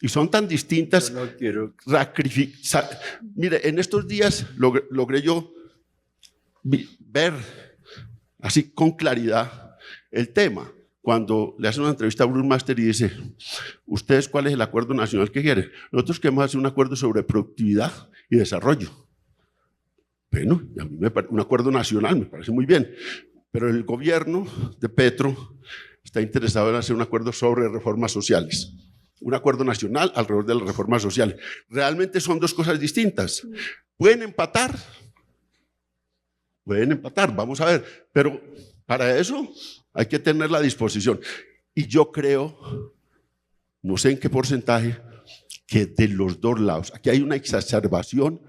S4: Y son tan distintas.
S2: Yo no quiero.
S4: Mire, en estos días logré yo ver así con claridad el tema. Cuando le hacen una entrevista a Bruce Master y dice, ¿ustedes cuál es el acuerdo nacional que quieren? Nosotros queremos hacer un acuerdo sobre productividad y desarrollo. Bueno, a mí un acuerdo nacional me parece muy bien, pero el gobierno de Petro está interesado en hacer un acuerdo sobre reformas sociales, un acuerdo nacional alrededor de las reformas sociales. Realmente son dos cosas distintas. Pueden empatar, vamos a ver, pero para eso hay que tener la disposición. Y yo creo, no sé en qué porcentaje, que de los dos lados, aquí hay una exacerbación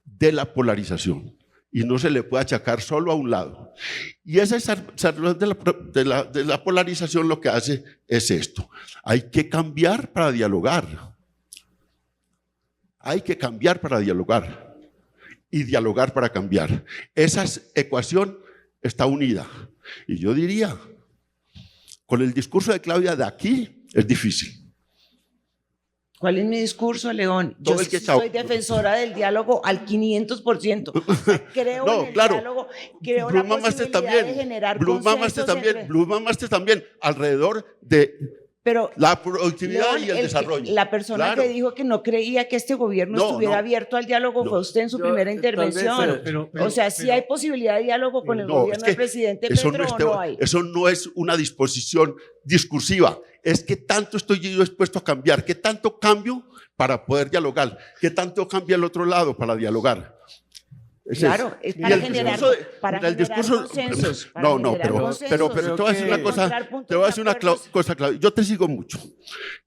S4: de la polarización y no se le puede achacar solo a un lado. Y esa exacerbación de la polarización lo que hace es esto. Hay que cambiar para dialogar. Hay que cambiar para dialogar y dialogar para cambiar. Esa ecuación está unida. Y yo diría, con el discurso de Claudia de aquí es difícil.
S5: ¿Cuál es mi discurso, León? Yo soy defensora del diálogo al 500%. Creo en el diálogo, creo en la posibilidad de generar consensos.
S4: Bluma Master también, alrededor de la productividad y el desarrollo.
S5: La persona que dijo que no creía que este gobierno estuviera abierto al diálogo fue usted en su primera intervención. O sea, sí hay posibilidad de diálogo con el gobierno del presidente Petro o no hay.
S4: Eso no es una disposición discursiva. Es que tanto estoy yo dispuesto a cambiar, que tanto cambio para poder dialogar, que tanto cambia el otro lado para dialogar.
S5: Claro, es para generar consensos.
S4: Pero te voy a decir una cosa, Claudia. Yo te sigo mucho.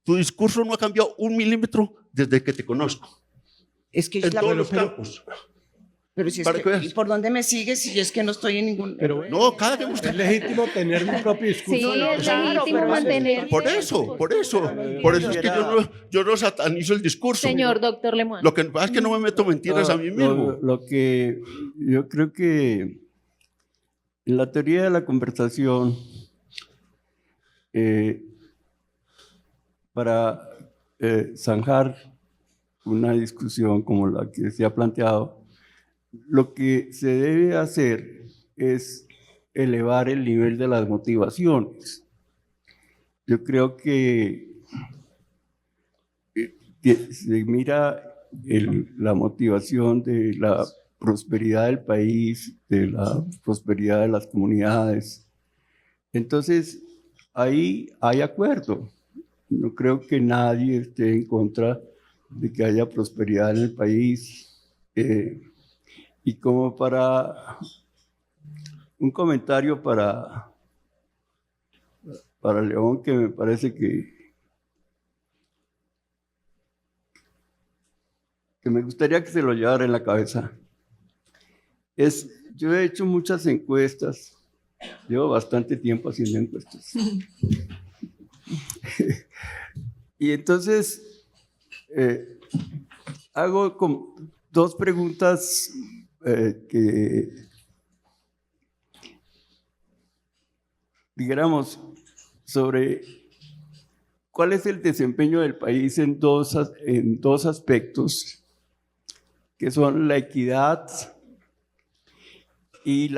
S4: Tu discurso no ha cambiado un milímetro desde que te conozco.
S5: Es que
S4: en todos los campos.
S5: Pero si es
S4: Para que veas.
S5: ¿y por dónde me sigues si es que no estoy en ningún...
S3: Pero
S4: No, cada quien usted.
S3: es legítimo tener un propio discurso.
S1: Sí, es
S5: claro,
S1: legítimo
S5: pero
S1: mantener.
S4: Por eso es que yo no satanizo el discurso.
S1: Señor doctor Lemoine.
S4: Lo que pasa es que no me meto mentiras a mí mismo.
S6: Lo que yo creo que en la teoría de la conversación, para zanjar una discusión como la que se ha planteado, lo que se debe hacer es elevar el nivel de las motivaciones. Yo creo que se mira la motivación de la prosperidad del país, de la prosperidad de las comunidades. Entonces, ahí hay acuerdo. No creo que nadie esté en contra de que haya prosperidad en el país. Y como para un comentario para León, que me parece que me gustaría que se lo llevara en la cabeza. Yo he hecho muchas encuestas, llevo bastante tiempo haciendo encuestas. Y entonces hago como 2 preguntas que, digamos, sobre cuál es el desempeño del país en dos aspectos, que son la equidad y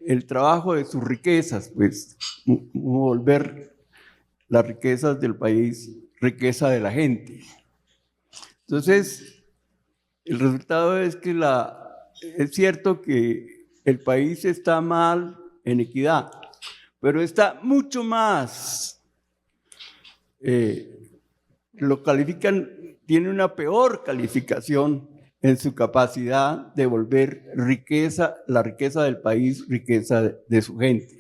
S6: el trabajo de sus riquezas, pues volver las riquezas del país riqueza de la gente. Entonces, el resultado es que es cierto que el país está mal en equidad, pero está mucho más, lo califican, tiene una peor calificación en su capacidad de volver la riqueza del país, riqueza de su gente.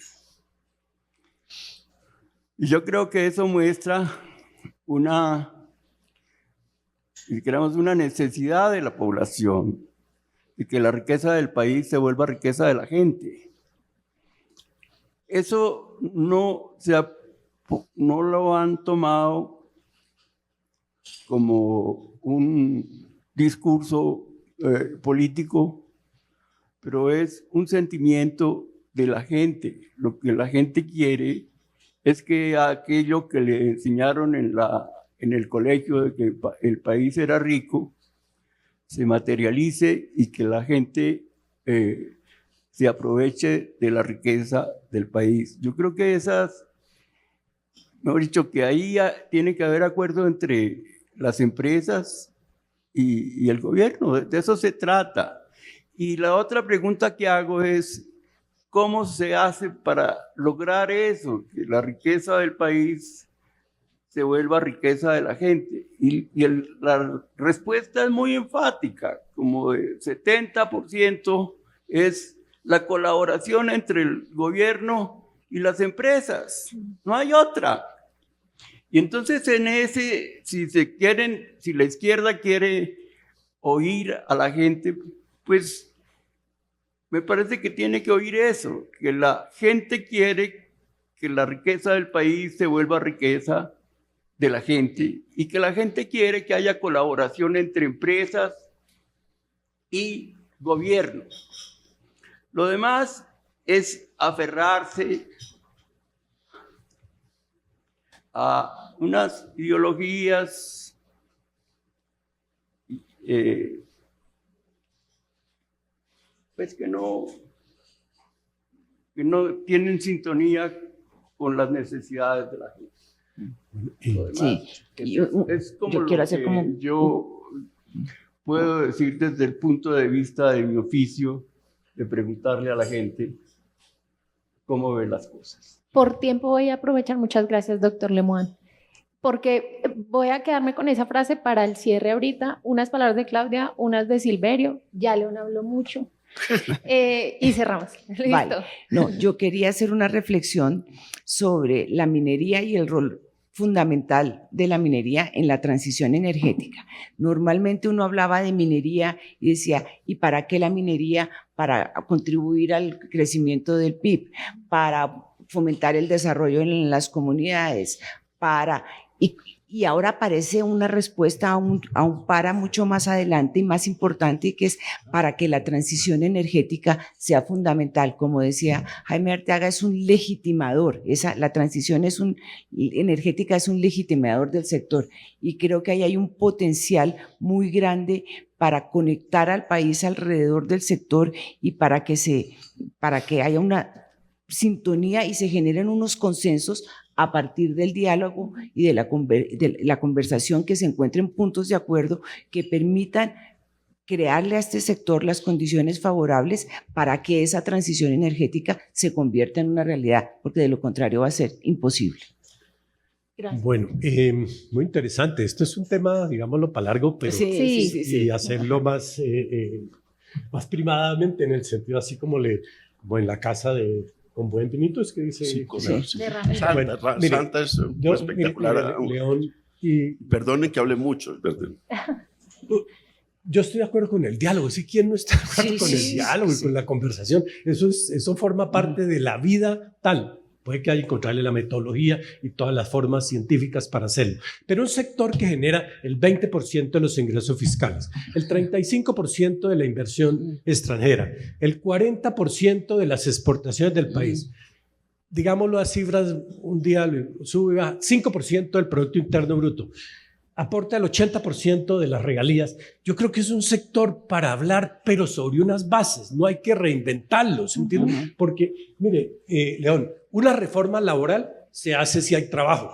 S6: Y yo creo que eso muestra una necesidad de la población, de que la riqueza del país se vuelva riqueza de la gente. Eso no lo han tomado como un discurso político, pero es un sentimiento de la gente. Lo que la gente quiere es que aquello que le enseñaron en el colegio de que el país era rico se materialice y que la gente se aproveche de la riqueza del país. Yo creo que mejor dicho, que ahí tiene que haber acuerdo entre las empresas y el gobierno, de eso se trata. Y la otra pregunta que hago es, ¿cómo se hace para lograr eso? Que la riqueza del país se vuelva riqueza de la gente. Y la respuesta es muy enfática, como de 70% es la colaboración entre el gobierno y las empresas. No hay otra. Y entonces si la izquierda quiere oír a la gente, pues me parece que tiene que oír eso, que la gente quiere que la riqueza del país se vuelva riqueza de la gente y que la gente quiere que haya colaboración entre empresas y gobierno. Lo demás es aferrarse a unas ideologías pues que no tienen sintonía con las necesidades de la gente. Lo demás,
S5: Sí,
S6: es como
S5: yo quiero
S6: lo
S5: hacer
S6: que
S5: como...
S6: yo puedo decir desde el punto de vista de mi oficio, de preguntarle a la gente cómo ve las cosas.
S1: Por tiempo voy a aprovechar, muchas gracias, doctor Lemoine, porque voy a quedarme con esa frase para el cierre ahorita, unas palabras de Claudia, unas de Silverio, ya León habló mucho, y cerramos. Listo.
S5: Vale. No, yo quería hacer una reflexión sobre la minería y el rol fundamental de la minería en la transición energética. Normalmente uno hablaba de minería y decía, ¿y para qué la minería? Para contribuir al crecimiento del PIB, para fomentar el desarrollo en las comunidades, y ahora aparece una respuesta a un para mucho más adelante y más importante, que es para que la transición energética sea fundamental. Como decía Jaime Arteaga, es un legitimador. La transición energética es un legitimador del sector, y creo que ahí hay un potencial muy grande para conectar al país alrededor del sector y para que haya una sintonía y se generen unos consensos a partir del diálogo y de la conversación, que se encuentren puntos de acuerdo que permitan crearle a este sector las condiciones favorables para que esa transición energética se convierta en una realidad, porque de lo contrario va a ser imposible.
S1: Gracias.
S3: Bueno, muy interesante. Esto es un tema, digámoslo, para largo, pero
S5: Sí.
S3: y hacerlo más primadamente, en el sentido así como en la casa con buen vinito, es que dice.
S4: Sí, sí.
S1: De Ramiro.
S4: Santa,
S3: Mire,
S4: Santa es espectacular.
S3: Mire, León, y
S4: Perdonen que hable mucho, ¿verdad?
S3: yo estoy de acuerdo con el diálogo. ¿Sí? ¿Quién no está de acuerdo con el diálogo y con la conversación? Eso forma parte de la vida tal. Puede que haya que encontrarle la metodología y todas las formas científicas para hacerlo. Pero un sector que genera el 20% de los ingresos fiscales, el 35% de la inversión extranjera, el 40% de las exportaciones del país. Digámoslo a cifras, un día sube, baja, 5% del Producto Interno Bruto. Aporta el 80% de las regalías. Yo creo que es un sector para hablar, pero sobre unas bases. No hay que reinventarlos, ¿entiendes? Porque, mire, León, una reforma laboral se hace si hay trabajo.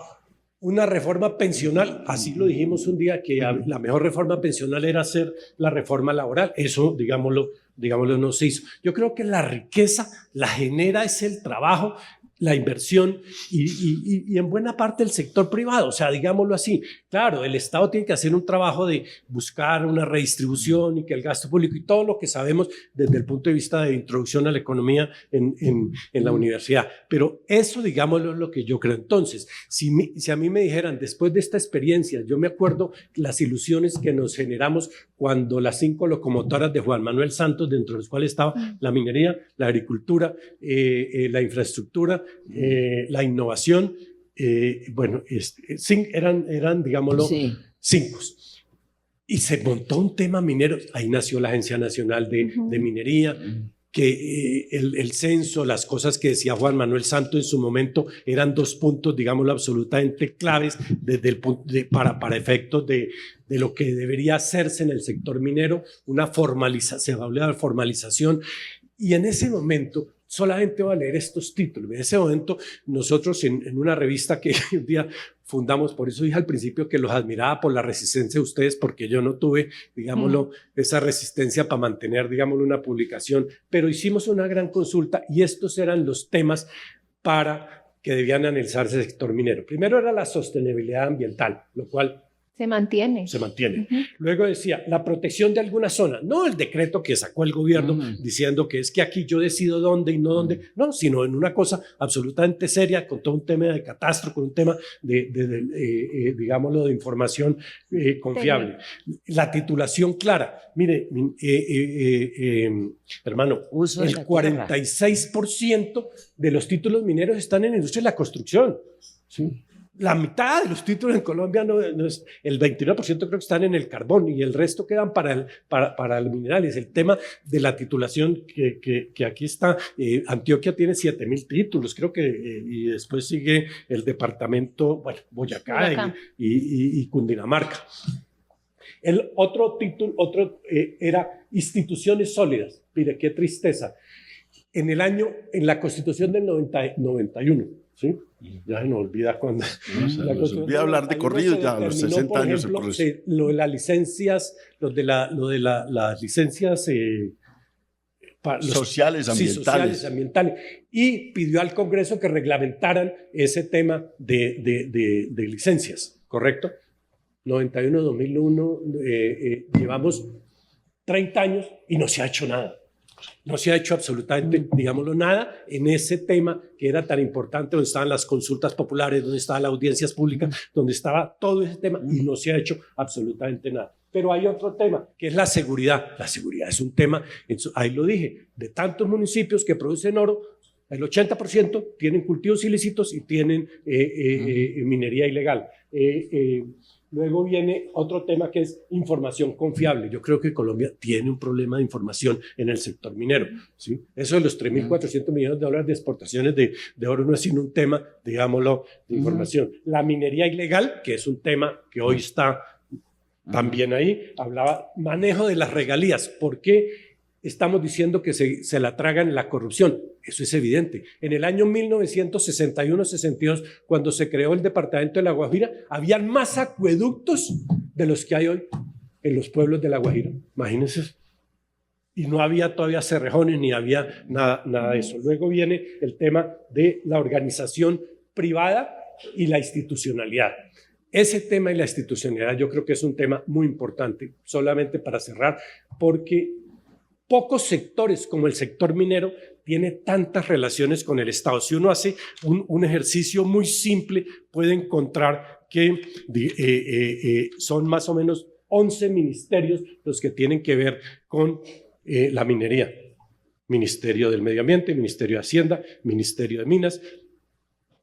S3: Una reforma pensional, así lo dijimos un día, que la mejor reforma pensional era hacer la reforma laboral. Eso, digámoslo, no se hizo. Yo creo que la riqueza la genera es el trabajo, la inversión y en buena parte el sector privado. O sea, digámoslo así, claro, el Estado tiene que hacer un trabajo de buscar una redistribución y que el gasto público y todo lo que sabemos desde el punto de vista de introducción a la economía en la universidad. Pero eso, digámoslo, es lo que yo creo. Entonces, si a mí me dijeran, después de esta experiencia, yo me acuerdo las ilusiones que nos generamos cuando las 5 locomotoras de Juan Manuel Santos, dentro de las cuales estaba la minería, la agricultura, la infraestructura, la innovación, eran digámoslo, 5. Y se montó un tema minero. Ahí nació la Agencia Nacional de Minería, que el censo, las cosas que decía Juan Manuel Santos en su momento eran 2 puntos, digámoslo, absolutamente claves desde el punto para efectos de lo que debería hacerse en el sector minero, se hablaba de formalización, y en ese momento solamente voy a leer estos títulos. En ese momento nosotros en una revista que un día fundamos, por eso dije al principio que los admiraba por la resistencia de ustedes, porque yo no tuve, digámoslo, esa resistencia para mantener, digámoslo, una publicación, pero hicimos una gran consulta y estos eran los temas para que debían analizarse el sector minero. Primero era la sostenibilidad ambiental, lo cual
S1: se mantiene.
S3: Luego decía, la protección de alguna zona, no el decreto que sacó el gobierno diciendo que es que aquí yo decido dónde y no dónde, no, sino en una cosa absolutamente seria, con todo un tema de catastro, con un tema digámoslo, de información confiable. La titulación clara. Mire, hermano, el 46% de los títulos mineros están en la industria de la construcción. ¿Sí? La mitad de los títulos en Colombia no es, el 29% creo que están en el carbón y el resto quedan para los minerales. El tema de la titulación que aquí está, Antioquia tiene 7.000 títulos, creo que, y después sigue el departamento, Boyacá. Y Cundinamarca. El otro título, era instituciones sólidas. Mire, qué tristeza. En la Constitución del 91, ¿sí? Ya se nos olvida cuando.
S4: Se nos olvida hablar de corrido ya a los 60 años.
S3: Lo de las licencias, lo de las licencias
S4: sociales,
S3: ambientales. Y pidió al Congreso que reglamentaran ese tema de licencias, ¿correcto? 91, 2001, llevamos 30 años y no se ha hecho nada. No se ha hecho absolutamente, digámoslo, nada en ese tema que era tan importante, donde estaban las consultas populares, donde estaban las audiencias públicas, donde estaba todo ese tema, y no se ha hecho absolutamente nada. Pero hay otro tema, que es la seguridad. La seguridad es un tema, ahí lo dije, de tantos municipios que producen oro, el 80% tienen cultivos ilícitos y tienen minería ilegal. Luego viene otro tema que es información confiable. Yo creo que Colombia tiene un problema de información en el sector minero, ¿sí? Eso de los 3.400 millones de dólares de exportaciones de oro no es sino un tema, digámoslo, de información. La minería ilegal, que es un tema que hoy está también ahí, hablaba manejo de las regalías. ¿Por qué estamos diciendo que se la tragan la corrupción? Eso es evidente. En el año 1961-62, cuando se creó el departamento de La Guajira, habían más acueductos de los que hay hoy en los pueblos de La Guajira. Imagínense. Y no había todavía cerrejones ni había nada de eso. Luego viene el tema de la organización privada y la institucionalidad. Ese tema y la institucionalidad yo creo que es un tema muy importante, solamente para cerrar, porque pocos sectores como el sector minero tiene tantas relaciones con el Estado. Si uno hace un ejercicio muy simple, puede encontrar que son más o menos 11 ministerios los que tienen que ver con la minería. Ministerio del Medio Ambiente, Ministerio de Hacienda, Ministerio de Minas,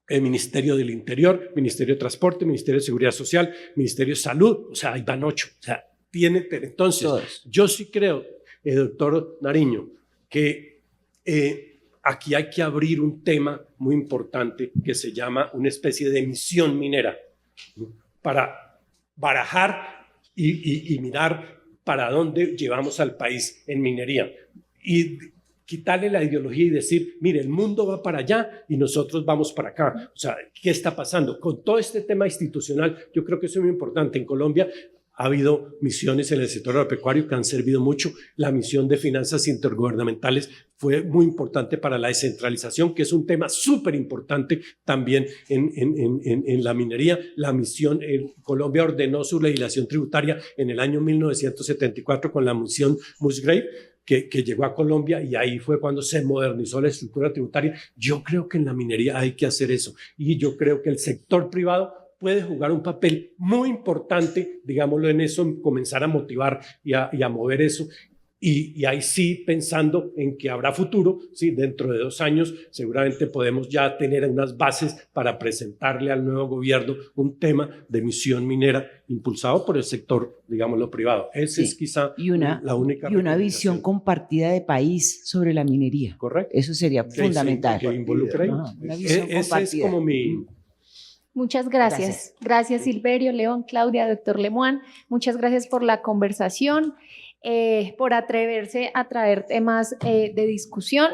S3: el Ministerio del Interior, Ministerio de Transporte, Ministerio de Seguridad Social, Ministerio de Salud, o sea, ahí van 8. O sea, entonces, todos. Yo sí creo, doctor Nariño, que aquí hay que abrir un tema muy importante que se llama una especie de misión minera, ¿no? Para barajar y mirar para dónde llevamos al país en minería. Y quitarle la ideología y decir, mire, el mundo va para allá y nosotros vamos para acá. O sea, ¿qué está pasando? Con todo este tema institucional, yo creo que eso es muy importante. En Colombia ha habido misiones en el sector agropecuario que han servido mucho. La misión de finanzas intergubernamentales fue muy importante para la descentralización, que es un tema súper importante también en la minería. La misión, Colombia ordenó su legislación tributaria en el año 1974 con la misión Musgrave, que llegó a Colombia, y ahí fue cuando se modernizó la estructura tributaria. Yo creo que en la minería hay que hacer eso, y yo creo que el sector privado puede jugar un papel muy importante, digámoslo, en eso, en comenzar a motivar y a mover eso. Y ahí sí, pensando en que habrá futuro, ¿sí? Dentro de 2 años seguramente podemos ya tener unas bases para presentarle al nuevo gobierno un tema de misión minera impulsado por el sector, digámoslo, privado. Esa es quizá la única.
S5: Y una visión compartida de país sobre la minería.
S3: Correcto.
S5: Eso sería fundamental.
S3: Que involucre.
S5: Una visión compartida.
S3: Ese es como mi...
S1: Muchas gracias. Gracias Silverio, León, Claudia, doctor Lemoine. Muchas gracias por la conversación, por atreverse a traer temas de discusión.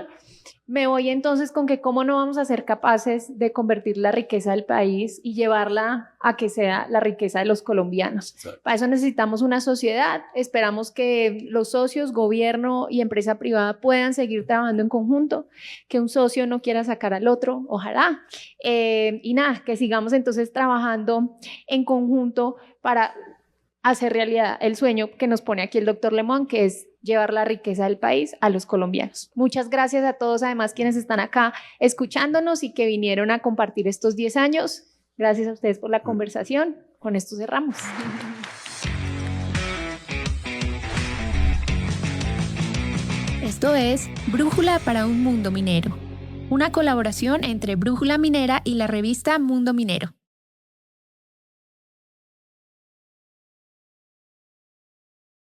S1: Me voy entonces con que cómo no vamos a ser capaces de convertir la riqueza del país y llevarla a que sea la riqueza de los colombianos. Exacto. Para eso necesitamos una sociedad. Esperamos que los socios, gobierno y empresa privada puedan seguir trabajando en conjunto, que un socio no quiera sacar al otro, ojalá. Y nada, que sigamos entonces trabajando en conjunto para hacer realidad el sueño que nos pone aquí el doctor Lemoine, que es llevar la riqueza del país a los colombianos. Muchas gracias a todos, además, quienes están acá escuchándonos y que vinieron a compartir estos 10 años. Gracias a ustedes por la conversación. Con esto cerramos.
S7: Esto es Brújula para un Mundo Minero, una colaboración entre Brújula Minera y la revista Mundo Minero.